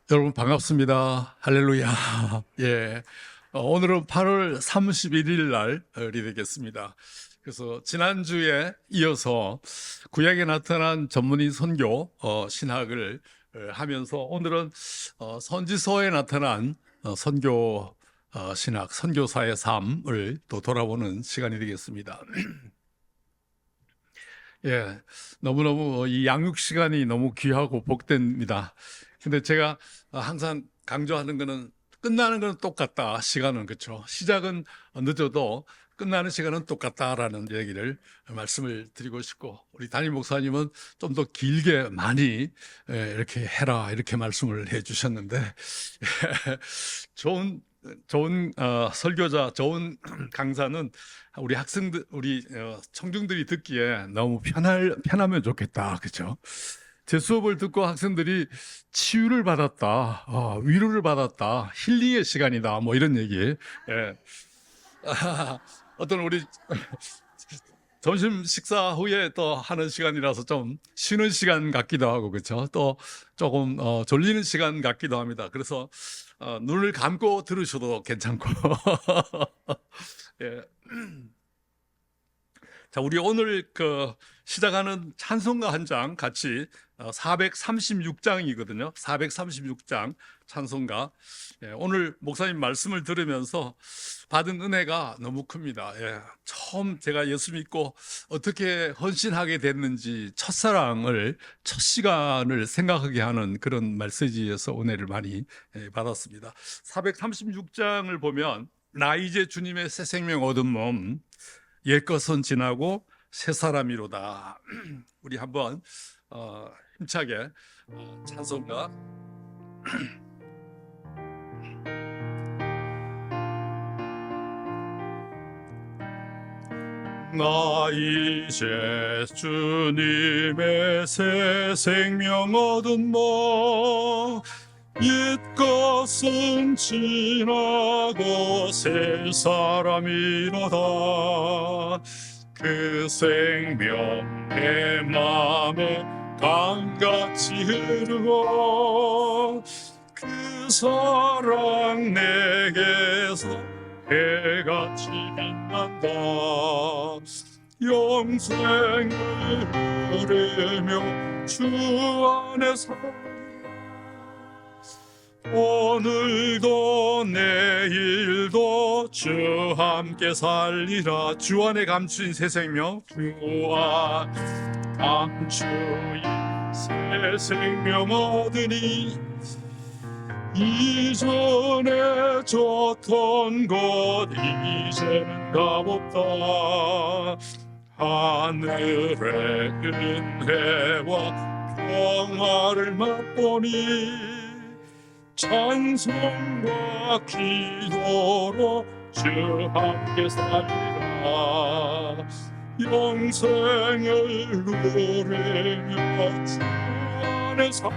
여러분 반갑습니다. 할렐루야. 예. 오늘은 8월 31일 날이 되겠습니다. 그래서 지난주에 이어서 구약에 나타난 전문의 선교 신학을 하면서 오늘은 선지서에 나타난 선교 신학, 선교사의 삶을 또 돌아보는 시간이 되겠습니다. 예, 너무너무 이 양육 시간이 너무 귀하고 복됩니다. 근데 제가 항상 강조하는 거는 끝나는 거는 똑같다. 시간은 그렇죠. 시작은 늦어도 끝나는 시간은 똑같다라는 얘기를 말씀을 드리고 싶고, 우리 담임 목사님은 좀 더 길게 많이 이렇게 해라 이렇게 말씀을 해주셨는데 좋은 설교자, 좋은 강사는 우리 학생들, 우리 청중들이 듣기에 너무 편하면 좋겠다, 그렇죠? 제 수업을 듣고 학생들이 치유를 받았다, 위로를 받았다, 힐링의 시간이다, 뭐 이런 얘기. 예. 어떤 우리 점심 식사 후에 또 하는 시간이라서 좀 쉬는 시간 같기도 하고, 그렇죠? 또 조금 졸리는 시간 같기도 합니다. 그래서 눈을 감고 들으셔도 괜찮고. 예. 자, 우리 오늘 시작하는 찬송가 한 장 같이 436장이거든요. 436장 찬송가. 예, 오늘 목사님 말씀을 들으면서 받은 은혜가 너무 큽니다. 예, 처음 제가 예수 믿고 어떻게 헌신하게 됐는지 첫사랑을, 첫 시간을 생각하게 하는 그런 메시지에서 은혜를 많이 받았습니다. 436장을 보면 나 이제 주님의 새 생명 얻은 몸, 옛것은 지나고 새 사람이로다. 우리 한번 힘차게 찬송가. 나 이제 주님의 새 생명 얻은 몸, 옛것은 지나고 새 사람이로다. 그 생명 내 맘에 강같이 흐르고 그 사랑 내게서 해같이 빛난다. 영생을 누리며 주 안에서 오늘도 내일도 주 함께 살리라. 주 안에 감추인 새 생명, 주 안에 감추인 새 생명 얻으니 이전에 줬던 것 이제는 값없다. 하늘의 은혜와 평화를 맛보니 찬송과 기도로 주 함께 살리라. 영생을 누리며 주 안에서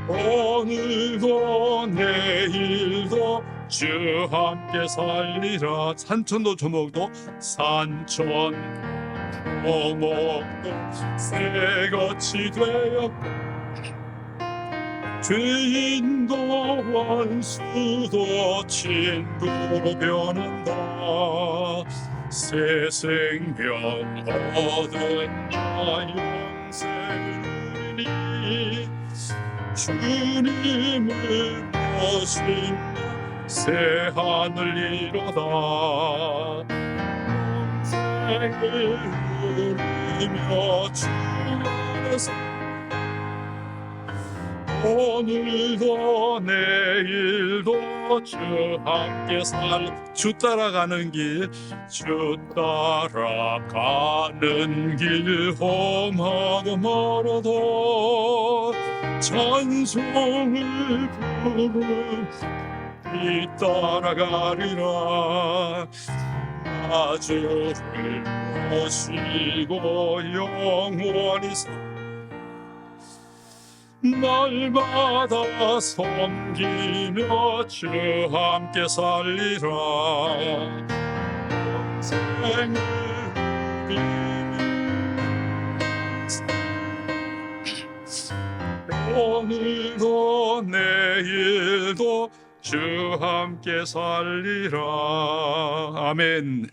오늘도 내일도 주 함께 살리라. 산천도 조목도 산천도 조목도 새같이 되었고 죄인도 원수도 친구로 변한다. 새 생명 얻은 자 영생을 누리니 주님을 모신 새 하늘이로다. 영생을 누리며 주 안에서 오늘도 내일도 주 함께 주 따라가는 길, 주 따라가는 길 험하고 멀어도 찬송을 부르 이 따라가리라. 아주를 모시고 영원히 날마다 섬기며 주 함께 살리라. 영생을 누리며 오늘도 내일도 주 함께 살리라. 아멘.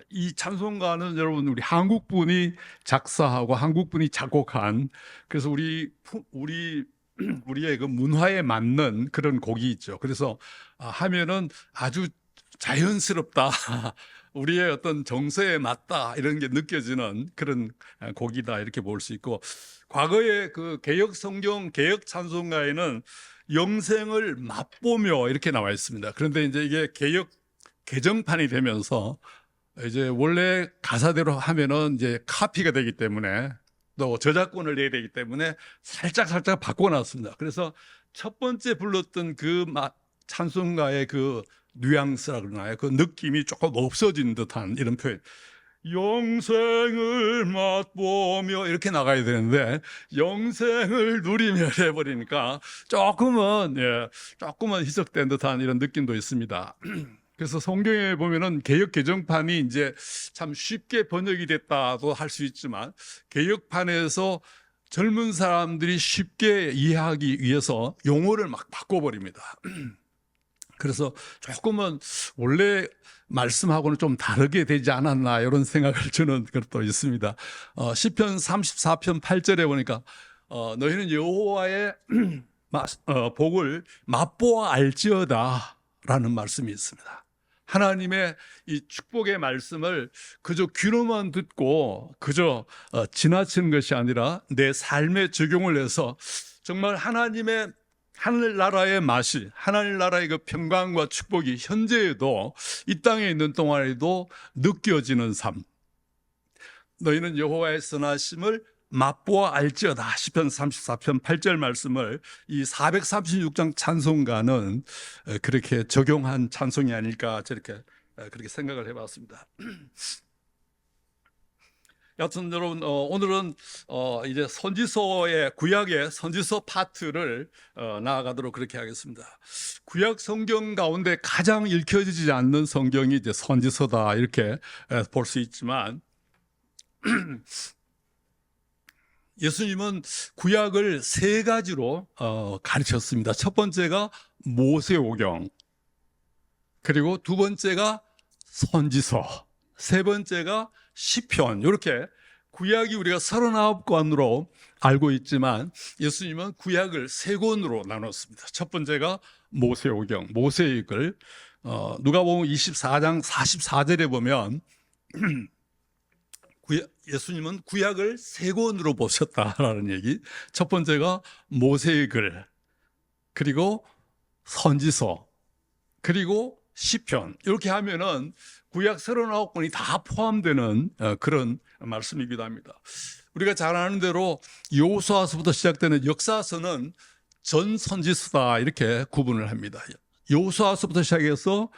이 찬송가는 여러분 우리 한국분이 작사하고 한국분이 작곡한, 그래서 우리의 그 문화에 맞는 그런 곡이 있죠. 그래서 하면은 아주 자연스럽다, 우리의 어떤 정서에 맞다 이런 게 느껴지는 그런 곡이다 이렇게 볼 수 있고, 과거에 그 개역 성경 개역 찬송가에는 영생을 맛보며 이렇게 나와 있습니다. 그런데 이제 이게 개역 개정판이 되면서 이제 원래 가사대로 하면은 이제 카피가 되기 때문에, 또 저작권을 내야 되기 때문에 살짝 바꿔놨습니다. 그래서 첫 번째 불렀던 그 찬송가의 그 뉘앙스라 그러나요? 그 느낌이 조금 없어진 듯한 이런 표현. 영생을 맛보며 이렇게 나가야 되는데 영생을 누리며 해버리니까 조금은 희석된 듯한 이런 느낌도 있습니다. 그래서 성경에 보면은 개역 개정판이 이제 참 쉽게 번역이 됐다고 할 수 있지만, 개역판에서 젊은 사람들이 쉽게 이해하기 위해서 용어를 막 바꿔버립니다. 그래서 조금은 원래 말씀하고는 좀 다르게 되지 않았나 이런 생각을 주는 것도 있습니다. 시편 34편 8절에 보니까 너희는 여호와의 복을 맛보아 알지어다 라는 말씀이 있습니다. 하나님의 이 축복의 말씀을 그저 귀로만 듣고 그저 지나치는 것이 아니라 내 삶에 적용을 해서 정말 하나님의 하늘나라의 맛이, 하늘나라의 그 평강과 축복이 현재에도 이 땅에 있는 동안에도 느껴지는 삶. 너희는 여호와의 선하심을 맛보아 알지어다. 시편 34편 8절 말씀을 이 436장 찬송가는 그렇게 적용한 찬송이 아닐까 그렇게 생각을 해봤습니다. 여튼 여러분 오늘은 이제 선지서의 구약의 선지서 파트를 나아가도록 그렇게 하겠습니다. 구약 성경 가운데 가장 읽혀지지 않는 성경이 이제 선지서다 이렇게 볼 수 있지만, 예수님은 구약을 세 가지로 가르쳤습니다. 첫 번째가 모세오경, 그리고 두 번째가 선지서, 세 번째가 시편. 이렇게 구약이 우리가 39권으로 알고 있지만 예수님은 구약을 세 권으로 나눴습니다. 첫 번째가 모세오경, 모세의 글. 누가복음 24장 44절에 보면 예수님은 구약을 세 권으로 보셨다라는 얘기. 첫 번째가 모세의 글, 그리고 선지서, 그리고 시편. 이렇게 하면은 구약 39권이 다 포함되는 그런 말씀이기도 합니다. 우리가 잘 아는 대로 여호수아서부터 시작되는 역사서는 전 선지서다 이렇게 구분을 합니다. 여호수아서부터 시작해서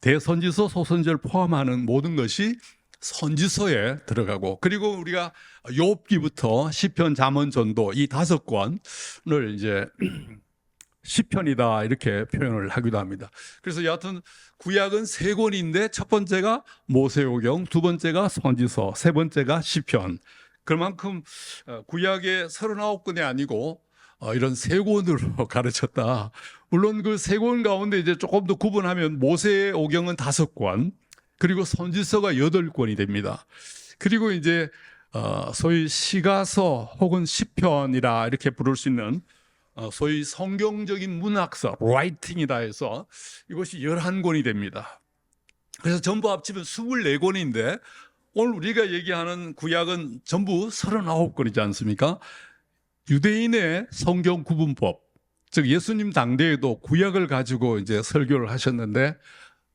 대선지서, 소선지서를 포함하는 모든 것이 선지서에 들어가고, 그리고 우리가 욥기부터 시편, 잠언, 전도 이 5권을 이제 시편이다 이렇게 표현을 하기도 합니다. 그래서 여하튼 구약은 세 권인데 첫 번째가 모세오경, 두 번째가 선지서, 세 번째가 시편. 그만큼 구약의 39권이 아니고 이런 세 권으로 가르쳤다. 물론 그 세 권 가운데 이제 조금 더 구분하면 모세오경은 5권, 그리고 선지서가 8권이 됩니다. 그리고 이제 소위 시가서 혹은 시편이라 이렇게 부를 수 있는 소위 성경적인 문학서, 라이팅이다 해서 이것이 11권이 됩니다. 그래서 전부 합치면 24권인데 오늘 우리가 얘기하는 구약은 전부 39권이지 않습니까? 유대인의 성경 구분법, 즉 예수님 당대에도 구약을 가지고 이제 설교를 하셨는데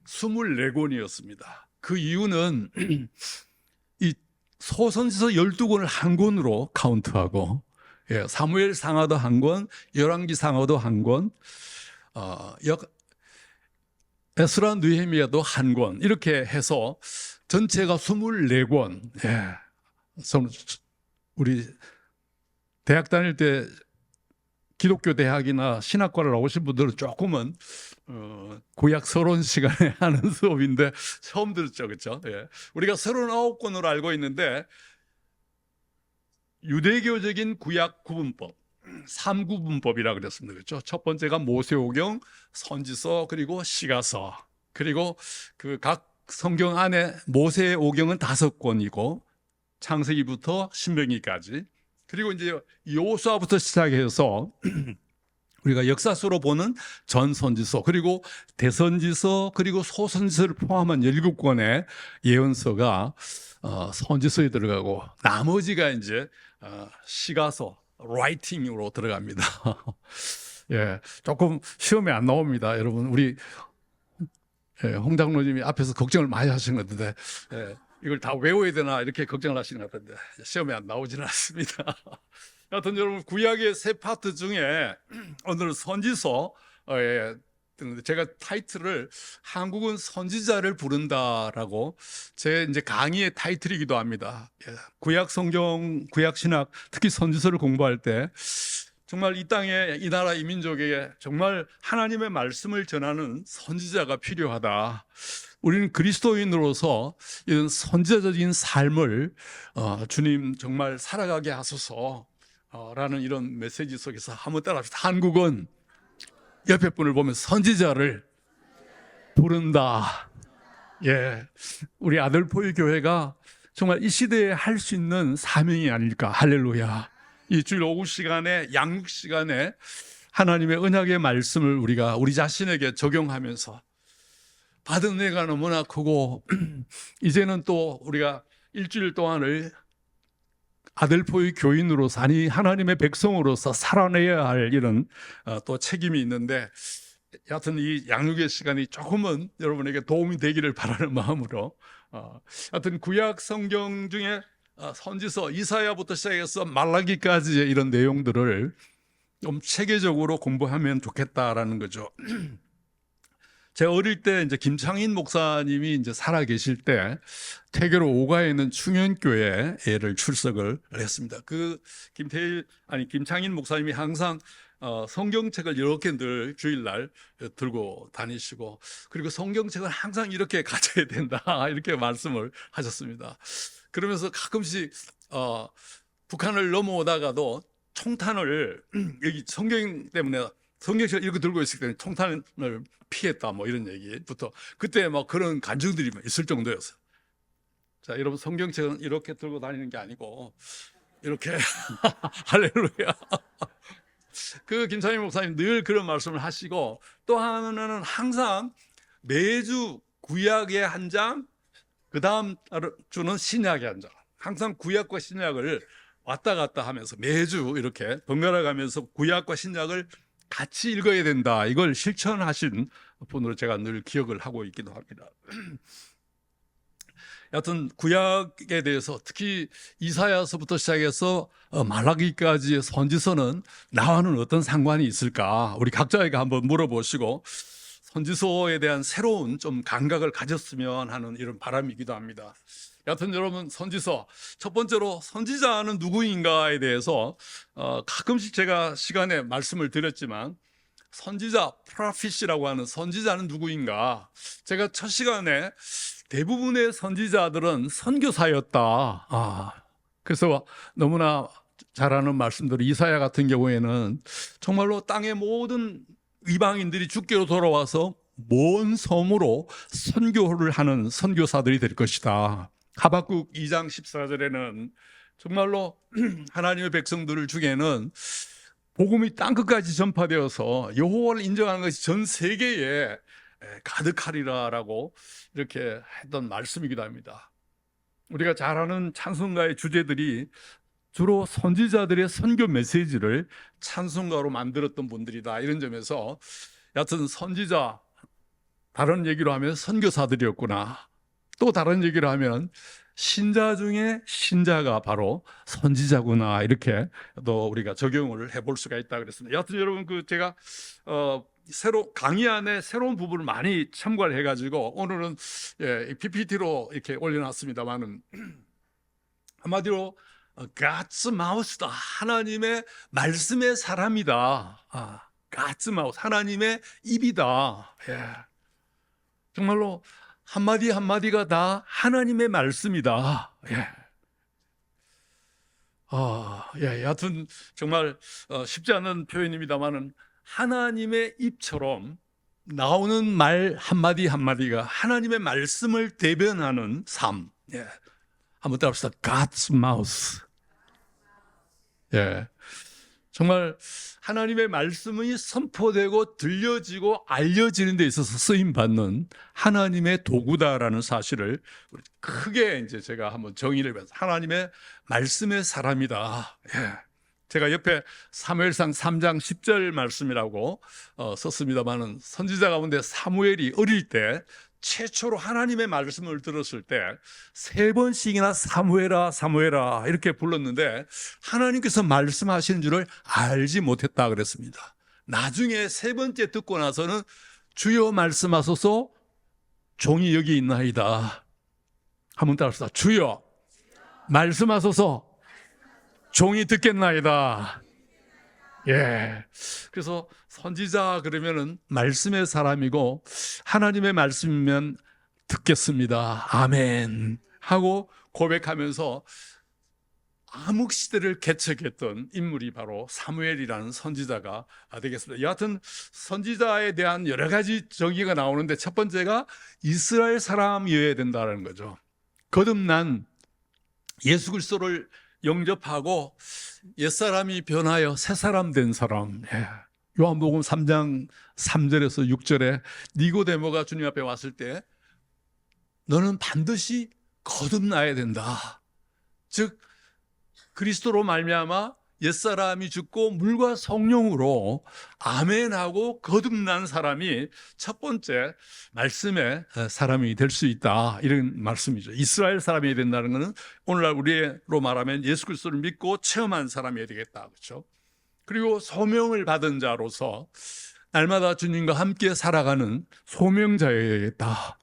24권이었습니다. 그 이유는 이 소선지서 12권을 한 권으로 카운트하고, 사무엘 상하도 한 권, 열왕기 상하도 한 권, 에스라 느헤미야도 한 권, 이렇게 해서 전체가 24권. 우리 대학 다닐 때 기독교 대학이나 신학과를 나오신 분들은 조금은 구약 서론 시간에 하는 수업인데 처음 들었죠, 그렇죠? 우리가 39권으로 알고 있는데 유대교적인 구약 구분법, 삼구분법이라 그랬습니다. 그렇죠? 첫 번째가 모세오경, 선지서, 그리고 시가서. 그리고 그 각 성경 안에 모세오경은 5권이고 창세기부터 신명기까지. 그리고 이제 여호수아부터 시작해서 우리가 역사서로 보는 전선지서, 그리고 대선지서, 그리고 소선지서를 포함한 7권의 예언서가 선지서에 들어가고, 나머지가 이제 시가서, 라이팅으로 들어갑니다. 예, 조금 시험에 안 나옵니다, 여러분. 우리 홍 장로님이 앞에서 걱정을 많이 하시는 것 같은데, 이걸 다 외워야 되나 이렇게 걱정을 하시는 것 같은데 시험에 안 나오지는 않습니다. 여하튼 여러분, 구약의 세 파트 중에 오늘 선지서에 제가 타이틀을 한국은 선지자를 부른다라고 제 이제 강의의 타이틀이기도 합니다. 구약 성경, 구약 신학, 특히 선지서를 공부할 때 정말 이 땅에, 이 나라, 이 민족에게 정말 하나님의 말씀을 전하는 선지자가 필요하다. 우리는 그리스도인으로서 이런 선지자적인 삶을 주님 정말 살아가게 하소서 라는 이런 메시지 속에서 한번 따라합시다. 한국은, 옆에 분을 보면 선지자를 부른다. 예, 우리 아들포유 교회가 정말 이 시대에 할 수 있는 사명이 아닐까. 할렐루야. 이 주일 오후 시간에, 양육 시간에 하나님의 언약의 말씀을 우리가 우리 자신에게 적용하면서 받은 은혜가 너무나 크고 이제는 또 우리가 일주일 동안을 아들포유 교인으로서, 아니 하나님의 백성으로서 살아내야 할 이런 또 책임이 있는데, 여하튼 이 양육의 시간이 조금은 여러분에게 도움이 되기를 바라는 마음으로 여하튼 구약 성경 중에 선지서 이사야부터 시작해서 말라기까지의 이런 내용들을 좀 체계적으로 공부하면 좋겠다라는 거죠. 제가 어릴 때 이제 김창인 목사님이 이제 살아 계실 때 태계로 5가에 있는 충현교회를 출석을 했습니다. 그 김창인 목사님이 항상 성경책을 이렇게 늘 주일날 들고 다니시고, 그리고 성경책을 항상 이렇게 가져야 된다 이렇게 말씀을 하셨습니다. 그러면서 가끔씩 북한을 넘어오다가도 총탄을 여기 성경 때문에 성경책을 이렇게 들고 있을 때는 총탄을 피했다 뭐 이런 얘기부터, 그때 막 그런 간증들이 있을 정도였어요. 자, 여러분, 성경책은 이렇게 들고 다니는 게 아니고 이렇게 할렐루야. 그 김창인 목사님 늘 그런 말씀을 하시고, 또 하나는 항상 매주 구약의 한 장, 그 다음 주는 신약의 한 장, 항상 구약과 신약을 왔다 갔다 하면서 매주 이렇게 번갈아 가면서 구약과 신약을 같이 읽어야 된다, 이걸 실천하신 분으로 제가 늘 기억을 하고 있기도 합니다. 여하튼 구약에 대해서 특히 이사야서부터 시작해서 말라기까지의 선지서는 나와는 어떤 상관이 있을까, 우리 각자에게 한번 물어보시고 선지서에 대한 새로운 좀 감각을 가졌으면 하는 이런 바람이기도 합니다. 여하튼 여러분, 선지서 첫 번째로 선지자는 누구인가에 대해서 가끔씩 제가 시간에 말씀을 드렸지만, 선지자, 프라핏이라고 하는 선지자는 누구인가, 제가 첫 시간에 대부분의 선지자들은 선교사였다. 그래서 너무나 잘 아는 말씀대로 이사야 같은 경우에는 정말로 땅의 모든 이방인들이 주께로 돌아와서 먼 섬으로 선교를 하는 선교사들이 될 것이다. 하박국 2장 14절에는 정말로 하나님의 백성들을 중에는 복음이 땅끝까지 전파되어서 여호와를 인정하는 것이 전 세계에 가득하리라라고 이렇게 했던 말씀이기도 합니다. 우리가 잘 아는 찬송가의 주제들이 주로 선지자들의 선교 메시지를 찬송가로 만들었던 분들이다, 이런 점에서 여하튼 선지자, 다른 얘기로 하면 선교사들이었구나, 또 다른 얘기를 하면 신자 중에 신자가 바로 선지자구나, 이렇게 또 우리가 적용을 해볼 수가 있다 그랬습니다. 여하튼 여러분, 제가 새로 강의 안에 새로운 부분을 많이 첨가를 해가지고 오늘은 PPT로 이렇게 올려놨습니다만은, 한마디로 God's mouth다, 하나님의 말씀의 사람이다. God's mouth, 하나님의 입이다. 정말로 한마디 한마디가 다 하나님의 말씀이다. 여하튼 정말 쉽지 않은 표현입니다만은 하나님의 입처럼 나오는 말 한마디 한마디가 하나님의 말씀을 대변하는 삶. 한번 따라합시다. God's mouth. 정말 하나님의 말씀이 선포되고 들려지고 알려지는 데 있어서 쓰임 받는 하나님의 도구다라는 사실을 크게 이제 제가 한번 정의를 해서 하나님의 말씀의 사람이다. 제가 옆에 사무엘상 3장 10절 말씀이라고 썼습니다만은 선지자 가운데 사무엘이 어릴 때 최초로 하나님의 말씀을 들었을 때 3번씩이나 사무엘아 사무엘아 이렇게 불렀는데 하나님께서 말씀하시는 줄을 알지 못했다 그랬습니다. 나중에 3번째 듣고 나서는 주여 말씀하소서 종이 여기 있나이다. 한번 따라합시다. 주여 말씀하소서 종이 듣겠나이다. 그래서 선지자 그러면은 말씀의 사람이고 하나님의 말씀이면 듣겠습니다. 아멘. 하고 고백하면서 암흑 시대를 개척했던 인물이 바로 사무엘이라는 선지자가 되겠습니다. 여하튼 선지자에 대한 여러 가지 정의가 나오는데 첫 번째가 이스라엘 사람이어야 된다는 거죠. 거듭난 예수 그리스도를 영접하고 옛사람이 변하여 새사람 된 사람. 요한복음 3장 3절에서 6절에 니고데모가 주님 앞에 왔을 때 너는 반드시 거듭나야 된다. 즉 그리스도로 말미암아 옛사람이 죽고 물과 성령으로 아멘하고 거듭난 사람이 첫 번째 말씀의 사람이 될 수 있다. 이런 말씀이죠. 이스라엘 사람이 된다는 것은 오늘날 우리로 말하면 예수 그리스도를 믿고 체험한 사람이 되겠다. 그렇죠? 그리고 소명을 받은 자로서 날마다 주님과 함께 살아가는 소명자여야 되겠다.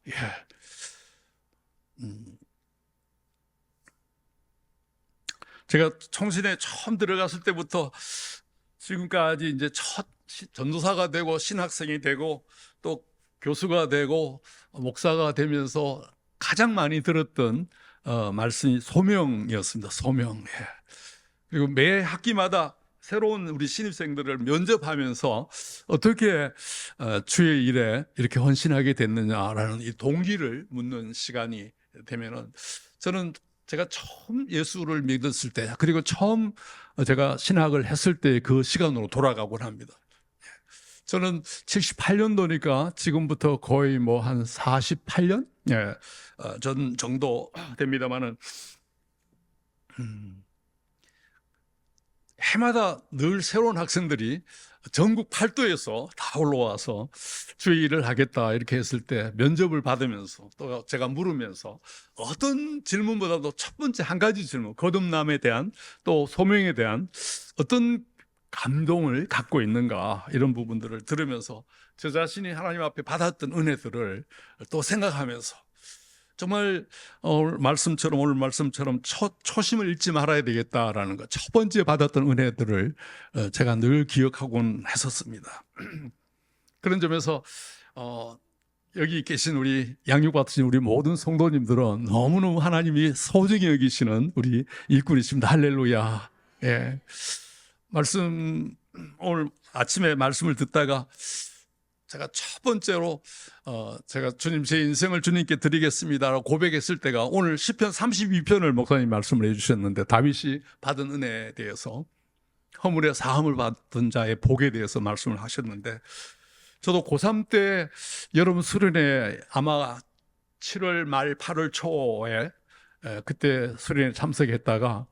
제가 총신에 처음 들어갔을 때부터 지금까지 이제 첫 전도사가 되고 신학생이 되고 또 교수가 되고 목사가 되면서 가장 많이 들었던 말씀이 소명이었습니다. 소명. 그리고 매 학기마다 새로운 우리 신입생들을 면접하면서 어떻게 주의 일에 이렇게 헌신하게 됐느냐라는 이 동기를 묻는 시간이 되면은 저는 제가 처음 예수를 믿었을 때 그리고 처음 제가 신학을 했을 때 그 시간으로 돌아가곤 합니다. 저는 78년도니까 지금부터 거의 뭐 한 48년 전 정도 됩니다만은 해마다 늘 새로운 학생들이 전국 팔도에서 다 올라와서 주의 일을 하겠다 이렇게 했을 때 면접을 받으면서 또 제가 물으면서 어떤 질문보다도 첫 번째 한 가지 질문, 거듭남에 대한 또 소명에 대한 어떤 감동을 갖고 있는가 이런 부분들을 들으면서 저 자신이 하나님 앞에 받았던 은혜들을 또 생각하면서 정말 오늘 말씀처럼 초심을 잃지 말아야 되겠다라는 것, 첫 번째 받았던 은혜들을 제가 늘 기억하곤 했었습니다. 그런 점에서 여기 계신 우리 양육받으신 우리 모든 성도님들은 너무너무 하나님이 소중히 여기시는 우리 일꾼이십니다. 할렐루야. 오늘 아침에 말씀을 듣다가 제가 첫 번째로 제가 주님 제 인생을 주님께 드리겠습니다라고 고백했을 때가 오늘 시편 32편을 목사님 말씀을 해주셨는데 다윗이 받은 은혜에 대해서 허물의 사함을 받은 자의 복에 대해서 말씀을 하셨는데 저도 고3 때 여름 수련회 아마 7월 말 8월 초에 그때 수련회 참석했다가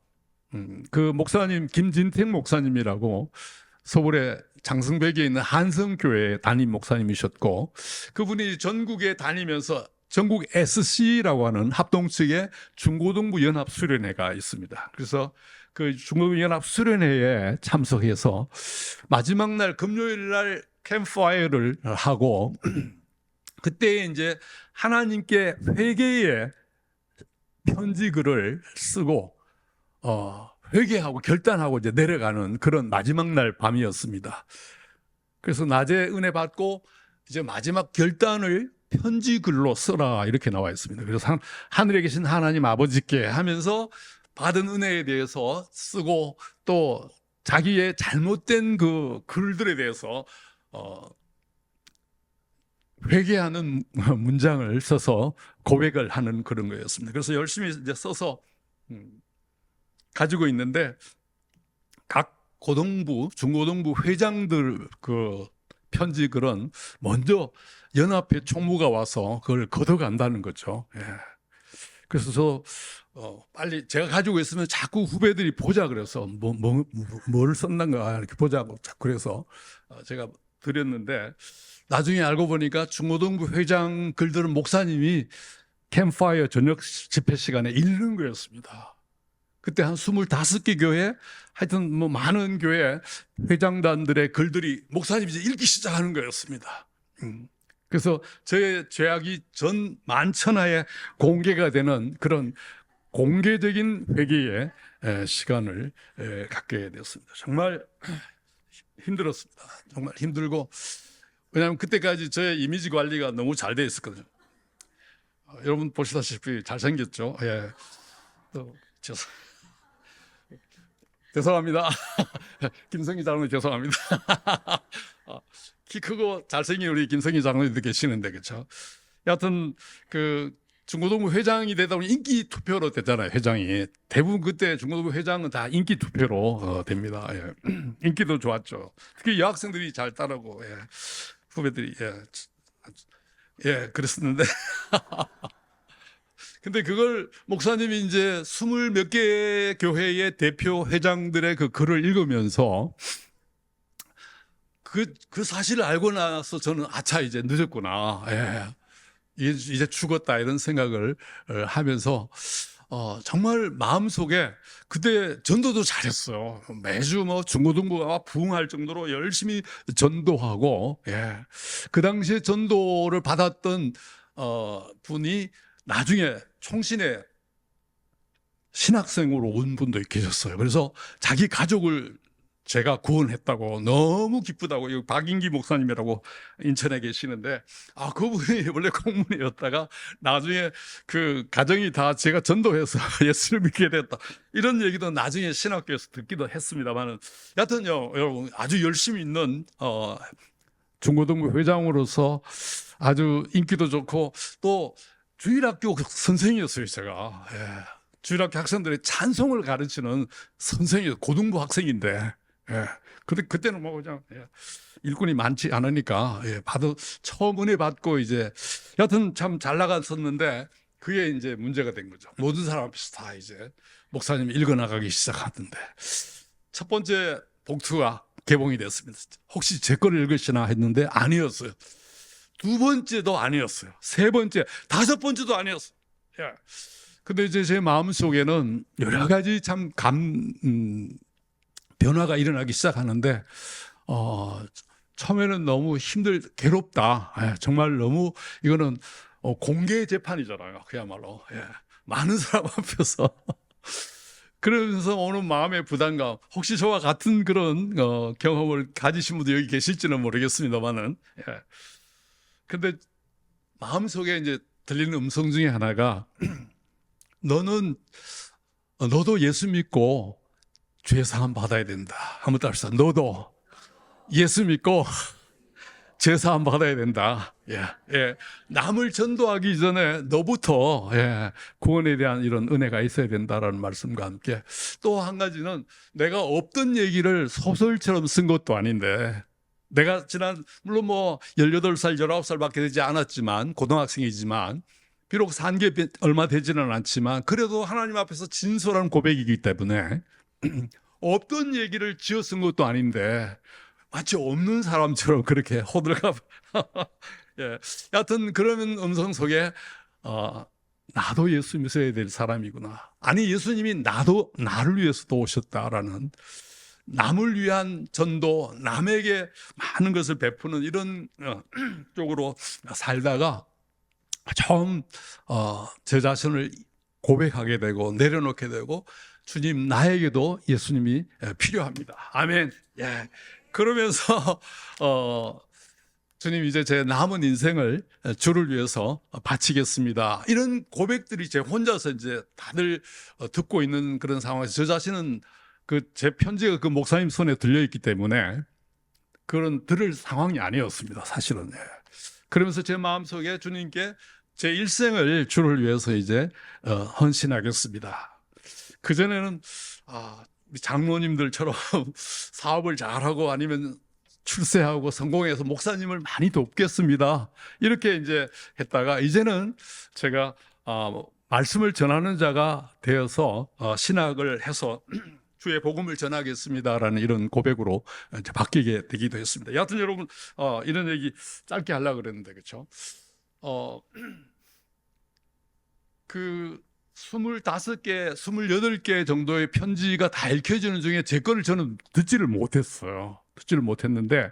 그 목사님 김진택 목사님이라고 서울에 장승백에 있는 한성교회 담임 목사님이셨고 그분이 전국에 다니면서 전국 SC라고 하는 합동측의 중고등부 연합 수련회가 있습니다. 그래서 그 중고등부 연합 수련회에 참석해서 마지막 날 금요일 날 캠프파이어를 하고 그때 이제 하나님께 회개의 편지글을 쓰고 회개하고 결단하고 이제 내려가는 그런 마지막 날 밤이었습니다. 그래서 낮에 은혜 받고 이제 마지막 결단을 편지 글로 써라 이렇게 나와 있습니다. 그래서 하늘에 계신 하나님 아버지께 하면서 받은 은혜에 대해서 쓰고 또 자기의 잘못된 그 글들에 대해서 회개하는 문장을 써서 고백을 하는 그런 거였습니다. 그래서 열심히 이제 써서 가지고 있는데 각 고등부, 중고등부 회장들 그 편지 글은 먼저 연합회 총무가 와서 그걸 걷어간다는 거죠. 예. 그래서 저 빨리 제가 가지고 있으면 자꾸 후배들이 보자 그래서 뭘 썼는가 이렇게 보자고 자꾸 그래서 제가 드렸는데 나중에 알고 보니까 중고등부 회장 글들은 목사님이 캠파이어 저녁 집회 시간에 읽는 거였습니다. 그때 한 25개 교회, 하여튼 뭐 많은 교회 회장단들의 글들이 목사님이 이제 읽기 시작하는 거였습니다. 그래서 저의 죄악이 전 만천하에 공개가 되는 그런 공개적인 회개의 시간을 갖게 되었습니다. 정말 힘들었습니다. 정말 힘들고, 왜냐하면 그때까지 저의 이미지 관리가 너무 잘 돼 있었거든요. 여러분 보시다시피 잘생겼죠? 예. 또 죄송합니다. 김성희 장로님 죄송합니다. 키 크고 잘생긴 우리 김성희 장로님도 계시는데 그렇죠? 여하튼 그 중고등부 회장이 되다 보니 인기 투표로 됐잖아요. 회장이 대부분 그때 중고등부 회장은 다 인기 투표로 됩니다. 예. 인기도 좋았죠. 특히 여학생들이 잘 따르고 예. 후배들이 예 그랬었는데 근데 그걸 목사님이 이제 20몇 개 교회의 대표 회장들의 그 글을 읽으면서 그 사실을 알고 나서 저는 아차 이제 늦었구나. 예. 이제 죽었다 이런 생각을 하면서 정말 마음속에 그때 전도도 잘했어요. 매주 뭐 중고등부가 부흥할 정도로 열심히 전도하고 예. 그 당시에 전도를 받았던 분이 나중에 총신에 신학생으로 온 분도 계셨어요. 그래서 자기 가족을 제가 구원했다고 너무 기쁘다고. 여기 박인기 목사님이라고 인천에 계시는데 그분이 원래 공문이었다가 나중에 그 가정이 다 제가 전도해서 예수를 믿게 됐다 이런 얘기도 나중에 신학교에서 듣기도 했습니다만은 여하튼요 여러분 아주 열심히 있는 중고등부 회장으로서 아주 인기도 좋고 또 주일학교 선생이었어요 제가. 예. 주일학교 학생들의 찬송을 가르치는 선생이었어요. 고등부 학생인데 예. 근데 그때는 뭐 그냥 일꾼이 많지 않으니까 처음 은혜 받고 이제 여하튼 참 잘 나갔었는데 그게 이제 문제가 된 거죠. 모든 사람 앞에서 다 이제 목사님이 읽어나가기 시작하던데 첫 번째 봉투가 개봉이 됐습니다. 혹시 제 거를 읽으시나 했는데 아니었어요. 두 번째도 아니었어요. 세 번째, 다섯 번째도 아니었어요. 근데 이제 제 마음속에는 여러 가지 참 변화가 일어나기 시작하는데 처음에는 너무 괴롭다. 정말 너무 이거는 공개 재판이잖아요. 그야말로 많은 사람 앞에서 그러면서 오는 마음의 부담감. 혹시 저와 같은 그런 경험을 가지신 분도 여기 계실지는 모르겠습니다만은 근데 마음속에 이제 들리는 음성 중에 하나가 너도 예수 믿고 죄 사함 받아야 된다. 한번 따라서 너도 예수 믿고 죄 사함 받아야 된다. 남을 전도하기 전에 너부터 구원에 대한 이런 은혜가 있어야 된다라는 말씀과 함께 또 한 가지는 내가 없던 얘기를 소설처럼 쓴 것도 아닌데 내가 물론 뭐 18살, 19살밖에 되지 않았지만 고등학생이지만 비록 산 게 얼마 되지는 않지만 그래도 하나님 앞에서 진솔한 고백이기 때문에 없던 얘기를 지어 쓴 것도 아닌데 마치 없는 사람처럼 그렇게 호들갑 여하튼 그런 음성 속에 나도 예수 믿어야 될 사람이구나. 아니 예수님이 나를 위해서도 오셨다라는 남을 위한 전도, 남에게 많은 것을 베푸는 이런 쪽으로 살다가 처음 제 자신을 고백하게 되고 내려놓게 되고 주님 나에게도 예수님이 필요합니다. 아멘. 그러면서 주님 이제 제 남은 인생을 주를 위해서 바치겠습니다. 이런 고백들이 제 혼자서 이제 다들 듣고 있는 그런 상황에서 저 자신은 그 제 편지가 그 목사님 손에 들려 있기 때문에 그런 들을 상황이 아니었습니다. 사실은. 예. 그러면서 제 마음속에 주님께 제 일생을 주를 위해서 이제 헌신하겠습니다. 그전에는 우리 장로님들처럼 사업을 잘하고 아니면 출세하고 성공해서 목사님을 많이 돕겠습니다. 이렇게 이제 했다가 이제는 제가 말씀을 전하는 자가 되어서 신학을 해서 주의 복음을 전하겠습니다라는 이런 고백으로 이제 바뀌게 되기도 했습니다. 여하튼 여러분 이런 얘기 짧게 하려고 그랬는데 그렇죠? 그 25개, 28개 정도의 편지가 다 읽혀지는 중에 제 거를 저는 듣지를 못했어요. 듣지를 못했는데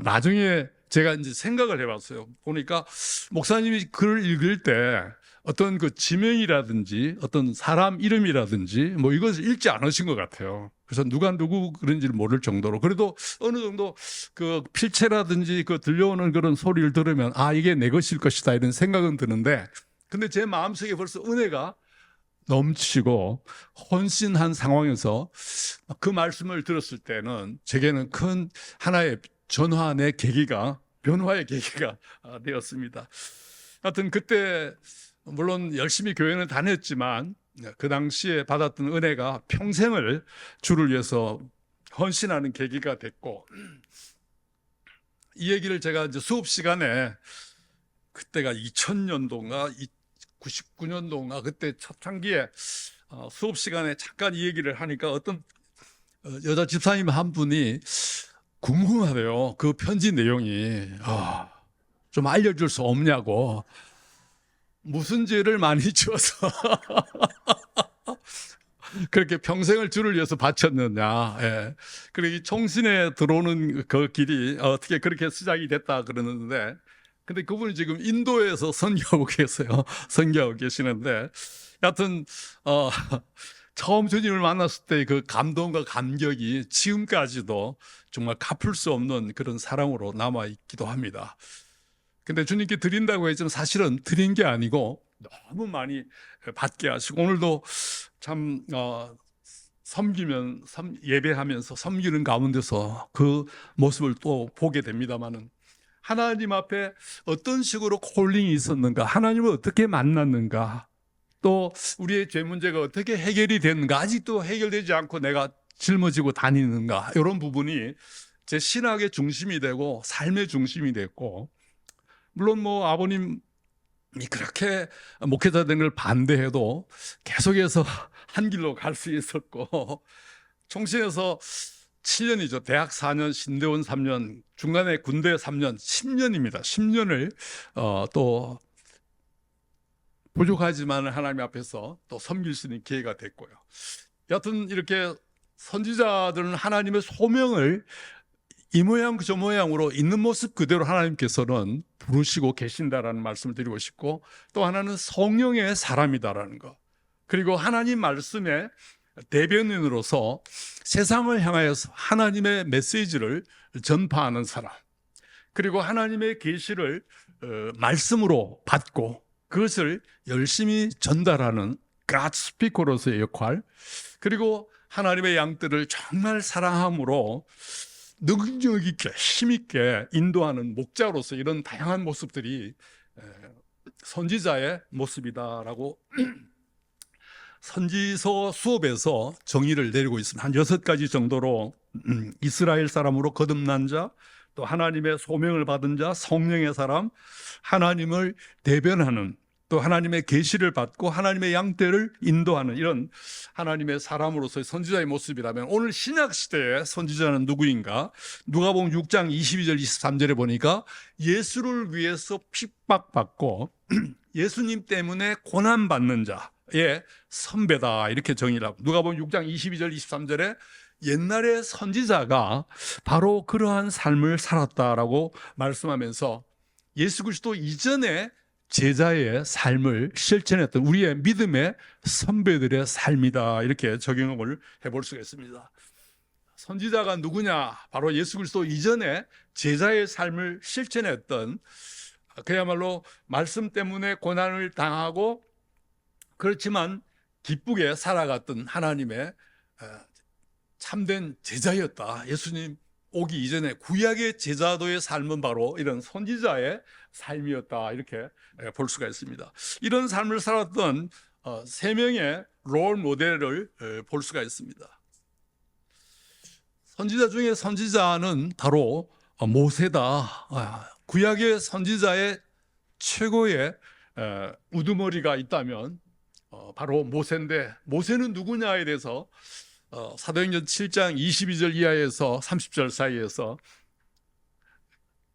나중에 제가 이제 생각을 해봤어요. 보니까 목사님이 글을 읽을 때 어떤 그 지명이라든지 어떤 사람 이름이라든지 뭐 이것을 읽지 않으신 것 같아요. 그래서 누가 누구 그런지를 모를 정도로 그래도 어느 정도 그 필체라든지 그 들려오는 그런 소리를 들으면 이게 내 것일 것이다 이런 생각은 드는데 근데 제 마음속에 벌써 은혜가 넘치고 헌신한 상황에서 그 말씀을 들었을 때는 제게는 큰 하나의 변화의 계기가 되었습니다. 하여튼 그때 물론 열심히 교회는 다녔지만 그 당시에 받았던 은혜가 평생을 주를 위해서 헌신하는 계기가 됐고 이 얘기를 제가 이제 수업 시간에 그때가 2000년도인가 99년도인가 그때 초창기에 수업 시간에 잠깐 이 얘기를 하니까 어떤 여자 집사님 한 분이 궁금하대요. 그 편지 내용이 좀 알려줄 수 없냐고. 무슨 죄를 많이 지어서 그렇게 평생을 주를 위해서 바쳤느냐. 예. 그리고 이 총신에 들어오는 그 길이 어떻게 그렇게 시작이 됐다 그러는데 근데 그분이 지금 인도에서 선교하고 계세요. 선교하고 계시는데 여하튼 처음 주님을 만났을 때 그 감동과 감격이 지금까지도 정말 갚을 수 없는 그런 사랑으로 남아있기도 합니다. 근데 주님께 드린다고 했지만 사실은 드린 게 아니고 너무 많이 받게 하시고 오늘도 참 예배하면서 섬기는 가운데서 그 모습을 또 보게 됩니다만은 하나님 앞에 어떤 식으로 콜링이 있었는가, 하나님을 어떻게 만났는가, 또 우리의 죄 문제가 어떻게 해결이 됐는가, 아직도 해결되지 않고 내가 짊어지고 다니는가, 이런 부분이 제 신학의 중심이 되고 삶의 중심이 됐고, 물론 뭐 아버님이 그렇게 목회자 되는 걸 반대해도 계속해서 한 길로 갈 수 있었고, 총신에서 7년이죠. 대학 4년, 신대원 3년, 중간에 군대 3년, 10년입니다. 10년을 또 부족하지만 하나님 앞에서 또 섬길 수 있는 기회가 됐고요. 여하튼 이렇게 선지자들은 하나님의 소명을 이 모양 저 모양으로 있는 모습 그대로 하나님께서는 부르시고 계신다라는 말씀을 드리고 싶고 또 하나는 성령의 사람이다라는 것 그리고 하나님 말씀의 대변인으로서 세상을 향하여서 하나님의 메시지를 전파하는 사람 그리고 하나님의 계시를 말씀으로 받고 그것을 열심히 전달하는 God 스피커로서의 역할 그리고 하나님의 양들을 정말 사랑함으로 능력 있게 힘 있게 인도하는 목자로서 이런 다양한 모습들이 선지자의 모습이다라고 선지서 수업에서 정의를 내리고 있습니다. 한 6가지 정도로 이스라엘 사람으로 거듭난 자, 또 하나님의 소명을 받은 자, 성령의 사람, 하나님을 대변하는 또 하나님의 계시를 받고 하나님의 양떼를 인도하는 이런 하나님의 사람으로서의 선지자의 모습이라면 오늘 신약 시대의 선지자는 누구인가? 누가복음 6장 22절 23절에 보니까 예수를 위해서 핍박받고 예수님 때문에 고난받는 자의 선배다 이렇게 정의를 하고 누가복음 6장 22절 23절에 옛날의 선지자가 바로 그러한 삶을 살았다라고 말씀하면서 예수 그리스도 이전에 제자의 삶을 실천했던 우리의 믿음의 선배들의 삶이다 이렇게 적용을 해볼 수가 있습니다. 선지자가 누구냐? 바로 예수 그리스도 이전에 제자의 삶을 실천했던, 그야말로 말씀 때문에 고난을 당하고 그렇지만 기쁘게 살아갔던 하나님의 참된 제자였다. 예수님 오기 이전에 구약의 제자도의 삶은 바로 이런 선지자의 삶이었다, 이렇게 볼 수가 있습니다. 이런 삶을 살았던 세 명의 롤 모델을 볼 수가 있습니다. 선지자 중에 선지자는 바로 모세다. 구약의 선지자의 최고의 우두머리가 있다면 바로 모세인데, 모세는 누구냐에 대해서 사도행전 7장 22절 이하에서 30절 사이에서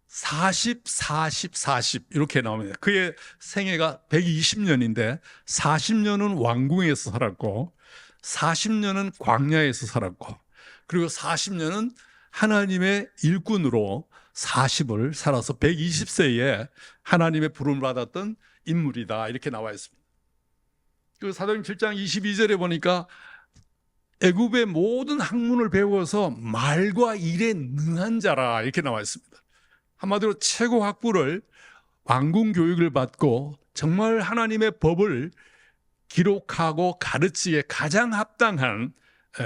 40, 40, 40 이렇게 나옵니다. 그의 생애가 120년인데 40년은 왕궁에서 살았고 40년은 광야에서 살았고 그리고 40년은 하나님의 일꾼으로 40을 살아서 120세에 하나님의 부름을 받았던 인물이다, 이렇게 나와 있습니다. 그 사도행전 7장 22절에 보니까 애굽의 모든 학문을 배워서 말과 일에 능한 자라, 이렇게 나와 있습니다. 한마디로 최고 학부를 왕궁 교육을 받고 정말 하나님의 법을 기록하고 가르치기에 가장 합당한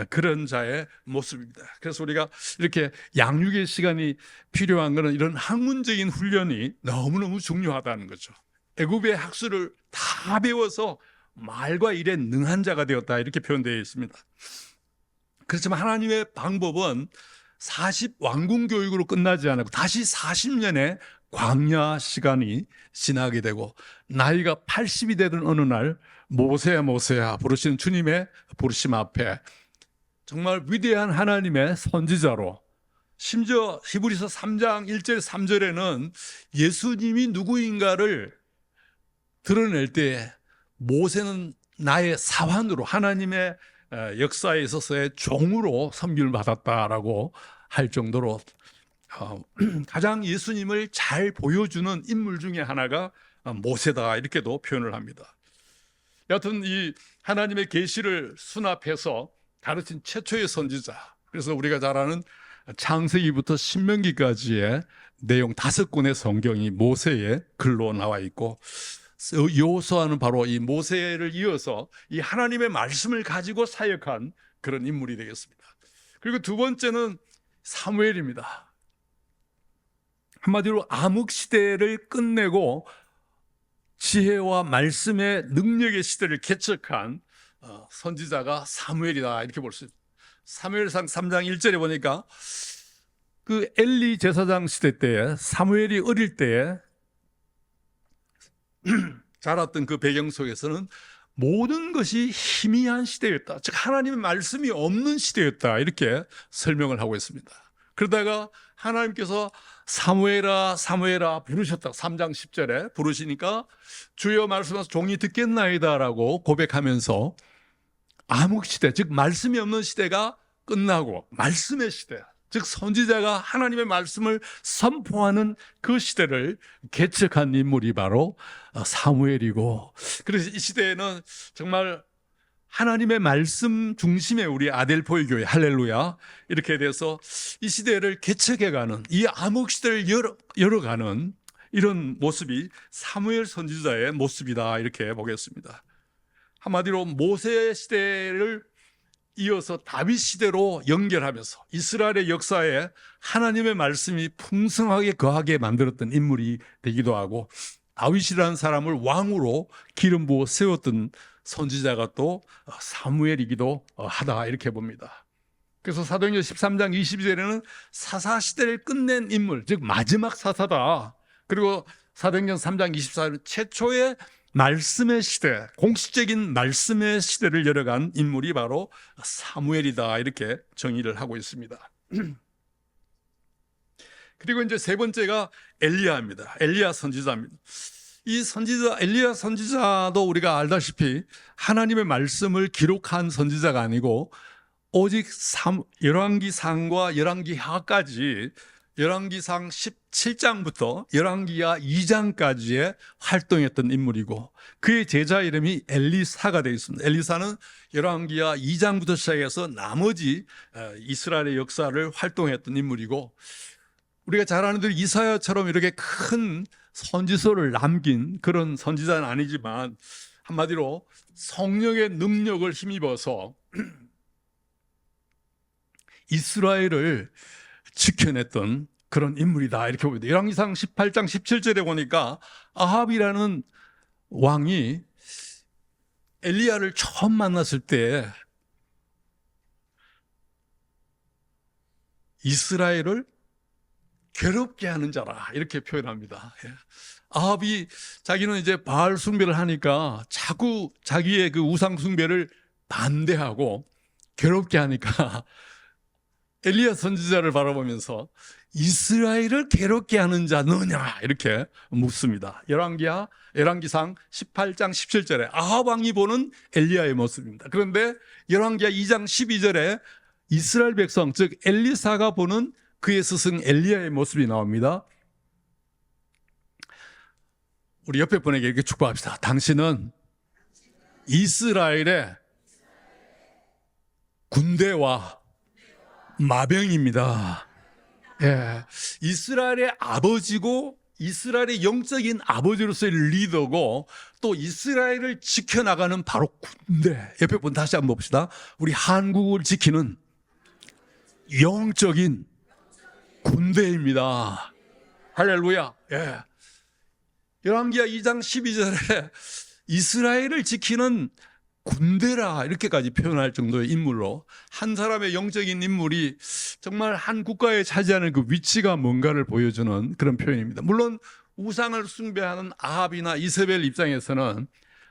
그런 자의 모습입니다. 그래서 우리가 이렇게 양육의 시간이 필요한 것은 이런 학문적인 훈련이 너무너무 중요하다는 거죠. 애굽의 학술을 다 배워서 말과 일에 능한 자가 되었다, 이렇게 표현되어 있습니다. 그렇지만 하나님의 방법은 40 왕궁 교육으로 끝나지 않고 다시 40년의 광야 시간이 지나게 되고 나이가 80이 되던 어느 날 모세야 모세야 부르시는 주님의 부르심 앞에 정말 위대한 하나님의 선지자로, 심지어 히브리서 3장 1절 3절에는 예수님이 누구인가를 드러낼 때 모세는 나의 사환으로 하나님의 역사에 있어서의 종으로 섬김을 받았다라고 할 정도로 가장 예수님을 잘 보여주는 인물 중에 하나가 모세다, 이렇게도 표현을 합니다. 여하튼 이 하나님의 계시를 수납해서 가르친 최초의 선지자, 그래서 우리가 잘 아는 창세기부터 신명기까지의 내용 5권의 성경이 모세의 글로 나와 있고, 여호수아는 바로 이 모세를 이어서 이 하나님의 말씀을 가지고 사역한 그런 인물이 되겠습니다. 그리고 두 번째는 사무엘입니다. 한마디로 암흑 시대를 끝내고 지혜와 말씀의 능력의 시대를 개척한 선지자가 사무엘이다, 이렇게 볼 수 있습니다. 사무엘상 3장 1절에 보니까 그 엘리 제사장 시대 때에 사무엘이 어릴 때에 자랐던 그 배경 속에서는 모든 것이 희미한 시대였다, 즉 하나님의 말씀이 없는 시대였다, 이렇게 설명을 하고 있습니다. 그러다가 하나님께서 사무엘아 사무엘아 부르셨다, 3장 10절에 부르시니까 주여 말씀하셔서 종이 듣겠나이다 라고 고백하면서 암흑 시대, 즉 말씀이 없는 시대가 끝나고 말씀의 시대, 즉 선지자가 하나님의 말씀을 선포하는 그 시대를 개척한 인물이 바로 사무엘이고, 그래서 이 시대에는 정말 하나님의 말씀 중심의 우리 아델포이 교회, 할렐루야, 이렇게 돼서 이 시대를 개척해가는, 이 암흑 시대를 열어가는 이런 모습이 사무엘 선지자의 모습이다, 이렇게 보겠습니다. 한마디로 모세 시대를 이어서 다윗 시대로 연결하면서 이스라엘의 역사에 하나님의 말씀이 풍성하게 거하게 만들었던 인물이 되기도 하고, 다윗이라는 사람을 왕으로 기름 부어 세웠던 선지자가 또 사무엘이기도 하다, 이렇게 봅니다. 그래서 사도행전 13장 22절에는 사사시대를 끝낸 인물, 즉 마지막 사사다. 그리고 사도행전 3장 24절은 최초의 말씀의 시대, 공식적인 말씀의 시대를 열어간 인물이 바로 사무엘이다, 이렇게 정의를 하고 있습니다. 그리고 이제 세 번째가 엘리야입니다. 엘리야 선지자입니다. 이 선지자, 엘리야 선지자도 우리가 알다시피 하나님의 말씀을 기록한 선지자가 아니고 오직 열왕기 상과 열왕기 하까지 열왕기상 17장부터 열왕기하 2장까지의 활동했던 인물이고 그의 제자 이름이 엘리사가 되어 있습니다. 엘리사는 열왕기하 2장부터 시작해서 나머지 이스라엘의 역사를 활동했던 인물이고 우리가 잘 아는 대로 이사야처럼 이렇게 큰 선지서를 남긴 그런 선지자는 아니지만 한마디로 성령의 능력을 힘입어서 이스라엘을 지켜냈던 그런 인물이다 이렇게 봅니다. 열왕기상 18장 17절에 보니까 아합이라는 왕이 엘리야를 처음 만났을 때 이스라엘을 괴롭게 하는 자라 이렇게 표현합니다. 아합이 자기는 이제 바알 숭배를 하니까 자꾸 자기의 그 우상 숭배를 반대하고 괴롭게 하니까 엘리야 선지자를 바라보면서 이스라엘을 괴롭게 하는 자 너냐 이렇게 묻습니다. 열왕기상 18장 17절에 아합 왕이 보는 엘리야의 모습입니다. 그런데 열왕기하 2장 12절에 이스라엘 백성 즉 엘리사가 보는 그의 스승 엘리야의 모습이 나옵니다. 우리 옆에 분에게 이렇게 축복합시다. 당신은 이스라엘의 군대와 마병입니다. 예, 이스라엘의 아버지고 이스라엘의 영적인 아버지로서의 리더고 또 이스라엘을 지켜나가는 바로 군대. 옆에 분 다시 한번 봅시다. 우리 한국을 지키는 영적인 군대입니다. 할렐루야. 예. 열왕기하 2장 12절에 이스라엘을 지키는 군대라 이렇게까지 표현할 정도의 인물로 한 사람의 영적인 인물이 정말 한 국가에 차지하는 그 위치가 뭔가를 보여주는 그런 표현입니다. 물론 우상을 숭배하는 아합이나 이세벨 입장에서는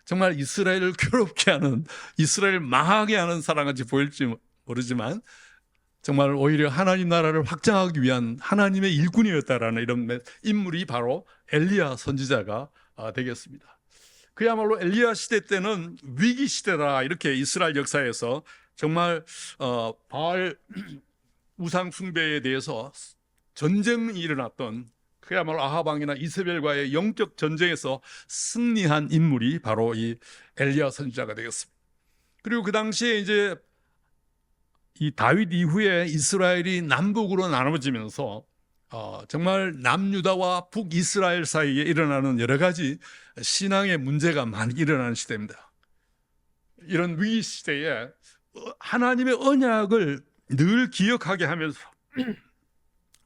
정말 이스라엘을 괴롭게 하는 이스라엘을 망하게 하는 사람같이 보일지 모르지만 정말 오히려 하나님 나라를 확장하기 위한 하나님의 일꾼이었다라는 이런 인물이 바로 엘리야 선지자가 되겠습니다. 그야말로 엘리야 시대 때는 위기 시대다 이렇게 이스라엘 역사에서 정말 바알 우상 숭배에 대해서 전쟁이 일어났던 그야말로 아합 왕이나 이세벨과의 영적 전쟁에서 승리한 인물이 바로 이 엘리야 선지자가 되겠습니다. 그리고 그 당시에 이제 이 다윗 이후에 이스라엘이 남북으로 나눠지면서 정말 남유다와 북이스라엘 사이에 일어나는 여러 가지 신앙의 문제가 많이 일어나는 시대입니다. 이런 위기 시대에 하나님의 언약을 늘 기억하게 하면서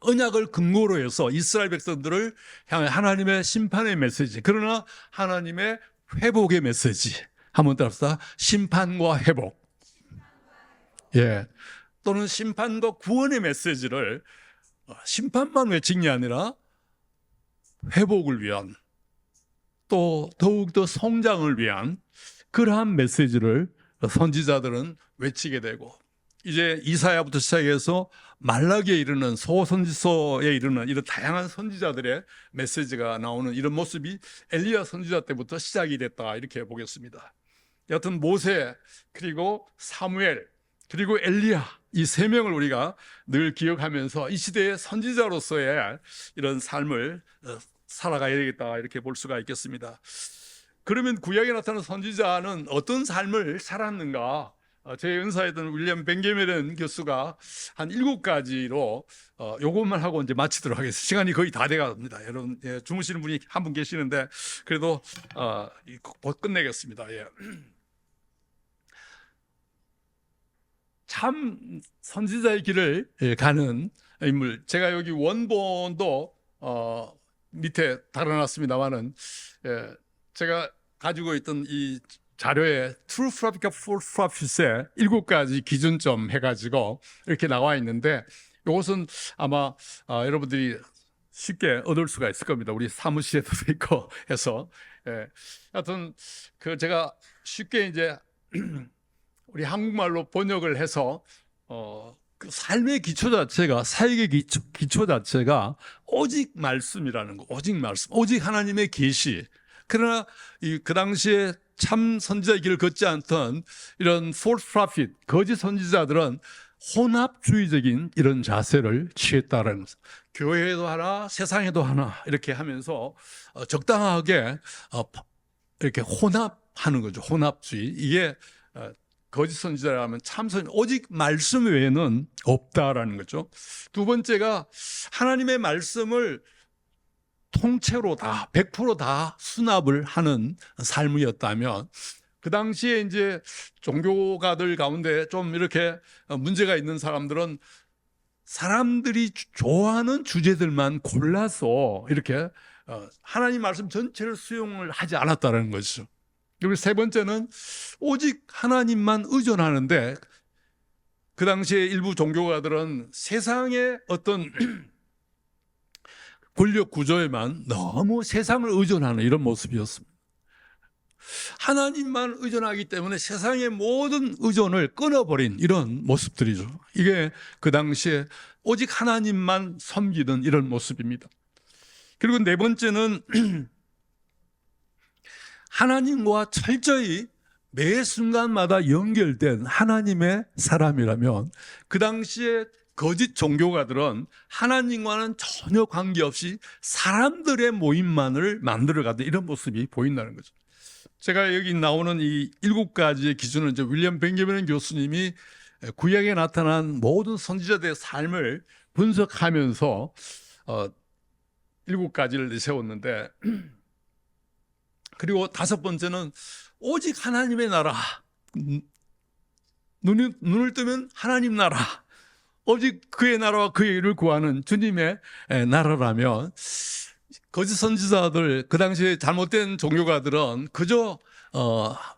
언약을 근거로 해서 이스라엘 백성들을 향해 하나님의 심판의 메시지, 그러나 하나님의 회복의 메시지, 한번 따라합시다. 심판과 회복, 예, 또는 심판과 구원의 메시지를 심판만 외친 게 아니라 회복을 위한 또 더욱더 성장을 위한 그러한 메시지를 선지자들은 외치게 되고 이제 이사야부터 시작해서 말라기에 이르는 소선지서에 이르는 이런 다양한 선지자들의 메시지가 나오는 이런 모습이 엘리야 선지자 때부터 시작이 됐다 이렇게 보겠습니다. 여하튼 모세 그리고 사무엘 그리고 엘리야 이 세 명을 우리가 늘 기억하면서 이 시대의 선지자로서의 이런 삶을 살아가야 되겠다 이렇게 볼 수가 있겠습니다. 그러면 구약에 나타난 선지자는 어떤 삶을 살았는가? 제 은사였던 윌리엄 벤게메른 교수가 한 7가지로 요것만 하고 이제 마치도록 하겠습니다. 시간이 거의 다 돼갑니다. 여러분, 예, 주무시는 분이 한 분 계시는데 그래도 곧 끝내겠습니다. 예. 참 선지자의 길을 가는 인물. 제가 여기 원본도 밑에 달아놨습니다만은 제가 가지고 있던 이 자료에 True Prophetic False Prophet의 7가지 기준점 해가지고 이렇게 나와 있는데 이것은 아마 여러분들이 쉽게 얻을 수가 있을 겁니다. 우리 사무실에도 있고 해서 하여튼 그 제가 쉽게 이제 우리 한국말로 번역을 해서 그 삶의 기초 자체가 사역의 기초 자체가 오직 말씀이라는 거, 오직 말씀, 오직 하나님의 계시. 그러나 그 당시에 참 선지자의 길을 걷지 않던 이런 false prophet, 거짓 선지자들은 혼합주의적인 이런 자세를 취했다라는 것. 교회에도 하나, 세상에도 하나 이렇게 하면서 적당하게 이렇게 혼합하는 거죠. 혼합주의. 이게 거짓 선지자라면 참선 오직 말씀 외에는 없다라는 거죠. 두 번째가 하나님의 말씀을 통째로 다 100%다 수납을 하는 삶이었다면, 그 당시에 이제 종교가들 가운데 좀 이렇게 문제가 있는 사람들은 사람들이 좋아하는 주제들만 골라서 이렇게 하나님 말씀 전체를 수용을 하지 않았다는 것이죠. 그리고 세 번째는 오직 하나님만 의존하는데, 그 당시에 일부 종교가들은 세상의 어떤 권력 구조에만 너무 세상을 의존하는 이런 모습이었습니다. 하나님만 의존하기 때문에 세상의 모든 의존을 끊어버린 이런 모습들이죠. 이게 그 당시에 오직 하나님만 섬기는 이런 모습입니다. 그리고 네 번째는 하나님과 철저히 매 순간마다 연결된 하나님의 사람이라면, 그 당시에 거짓 종교가들은 하나님과는 전혀 관계없이 사람들의 모임만을 만들어가는 이런 모습이 보인다는 거죠. 제가 여기 나오는 이 7가지의 기준은 이제 윌리엄 벤게민 교수님이 구약에 나타난 모든 선지자들의 삶을 분석하면서 7가지를 내세웠는데, 그리고 5번째는 오직 하나님의 나라, 눈을 뜨면 하나님 나라, 오직 그의 나라와 그의 일을 구하는 주님의 나라라면, 거짓 선지자들, 그 당시에 잘못된 종교가들은 그저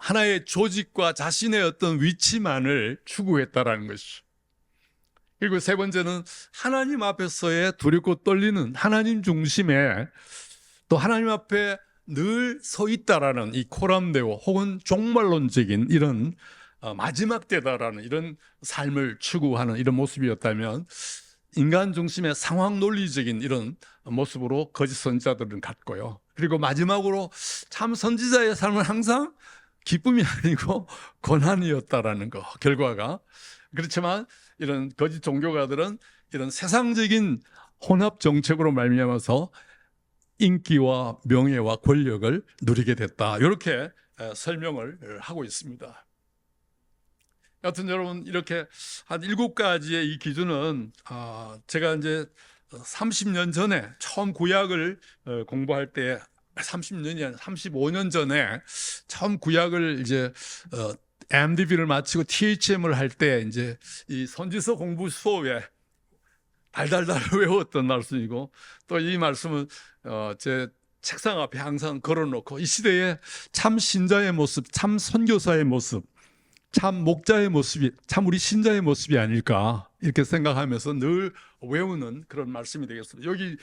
하나의 조직과 자신의 어떤 위치만을 추구했다라는 것이죠. 그리고 세 번째는 하나님 앞에서의 두렵고 떨리는 하나님 중심의, 또 하나님 앞에 늘 서 있다라는 이 코람데오 혹은 종말론적인 이런 마지막 때다라는 이런 삶을 추구하는 이런 모습이었다면, 인간 중심의 상황 논리적인 이런 모습으로 거짓 선지자들은 갔고요. 그리고 마지막으로 참 선지자의 삶은 항상 기쁨이 아니고 고난이었다라는 거, 결과가. 그렇지만 이런 거짓 종교가들은 이런 세상적인 혼합 정책으로 말미암아서 인기와 명예와 권력을 누리게 됐다, 이렇게 설명을 하고 있습니다. 여튼 여러분, 이렇게 한 7가지의 이 기준은 제가 이제 30년 전에 처음 구약을 공부할 때, 30년이 아니라 35년 전에 처음 구약을 이제 MDB를 마치고 THM을 할 때 이제 이 선지서 공부 수업에 달달달 외웠던 말씀이고, 또 이 말씀은 제 책상 앞에 항상 걸어놓고, 이 시대에 참 신자의 모습, 참 선교사의 모습, 참 목자의 모습이, 참 우리 신자의 모습이 아닐까, 이렇게 생각하면서 늘 외우는 그런 말씀이 되겠습니다. 여기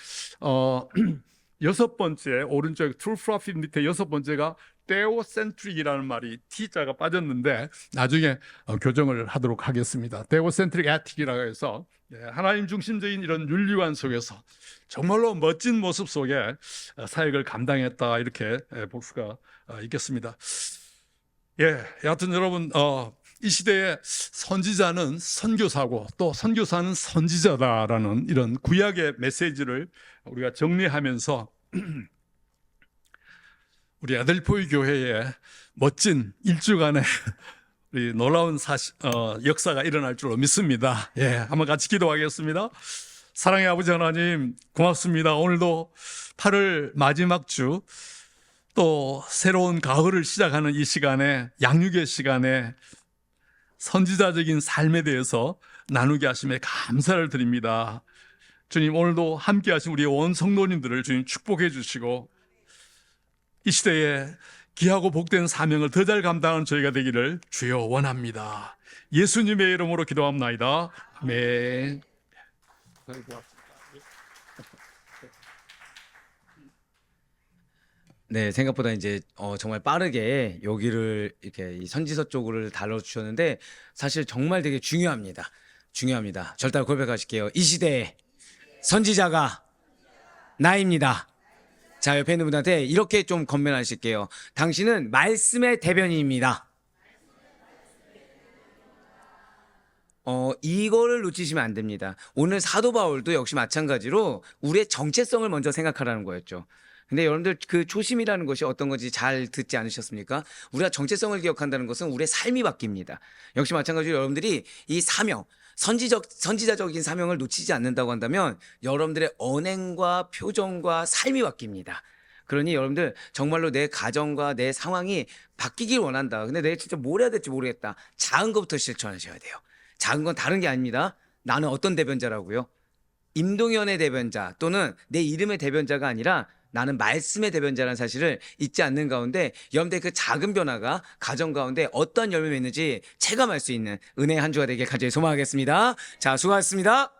6번째 오른쪽 true prophet 밑에 6번째가 theocentric이라는 말이 T자가 빠졌는데 나중에 교정을 하도록 하겠습니다. theocentric ethic이라고 해서 하나님 중심적인 이런 윤리관 속에서 정말로 멋진 모습 속에 사역을 감당했다, 이렇게 볼 수가 있겠습니다. 여하튼 여러분, 이 시대의 선지자는 선교사고 또 선교사는 선지자다라는 이런 구약의 메시지를 우리가 정리하면서 우리 아델포이 교회에 멋진 1주간의 우리 놀라운 역사가 일어날 줄로 믿습니다. 한번 같이 기도하겠습니다. 사랑의 아버지 하나님, 고맙습니다. 오늘도 8월 마지막 주, 또 새로운 가을을 시작하는 이 시간에, 양육의 시간에 선지자적인 삶에 대해서 나누게 하심에 감사를 드립니다. 주님, 오늘도 함께 하신 우리 온 성도님들을 주님 축복해 주시고, 이 시대에 귀하고 복된 사명을 더 잘 감당하는 저희가 되기를 주여 원합니다. 예수님의 이름으로 기도합나이다. 아멘. 네, 생각보다 이제 정말 빠르게 여기를 이렇게 이 선지서 쪽을 다뤄주셨는데, 사실 정말 되게 중요합니다. 절대 고백하실게요. 이 시대에 선지자가 나입니다. 자, 옆에 있는 분한테 이렇게 좀 건면하실게요. 당신은 말씀의 대변인입니다. 이거를 놓치시면 안 됩니다. 오늘 사도 바울도 역시 마찬가지로 우리의 정체성을 먼저 생각하라는 거였죠. 근데 여러분들 그 초심이라는 것이 어떤 건지 잘 듣지 않으셨습니까? 우리가 정체성을 기억한다는 것은 우리의 삶이 바뀝니다. 역시 마찬가지로 여러분들이 이 사명, 선지자적인 사명을 놓치지 않는다고 한다면 여러분들의 언행과 표정과 삶이 바뀝니다. 그러니 여러분들 정말로 내 가정과 내 상황이 바뀌길 원한다. 근데 내가 진짜 뭘 해야 될지 모르겠다. 작은 것부터 실천하셔야 돼요. 작은 건 다른 게 아닙니다. 나는 어떤 대변자라고요? 임동현의 대변자 또는 내 이름의 대변자가 아니라 나는 말씀의 대변자라는 사실을 잊지 않는 가운데 여러분들 그 작은 변화가 가정 가운데 어떤 열매를 맺는지 체감할 수 있는 은혜의 한 주가 되길 간절히 소망하겠습니다. 자, 수고하셨습니다.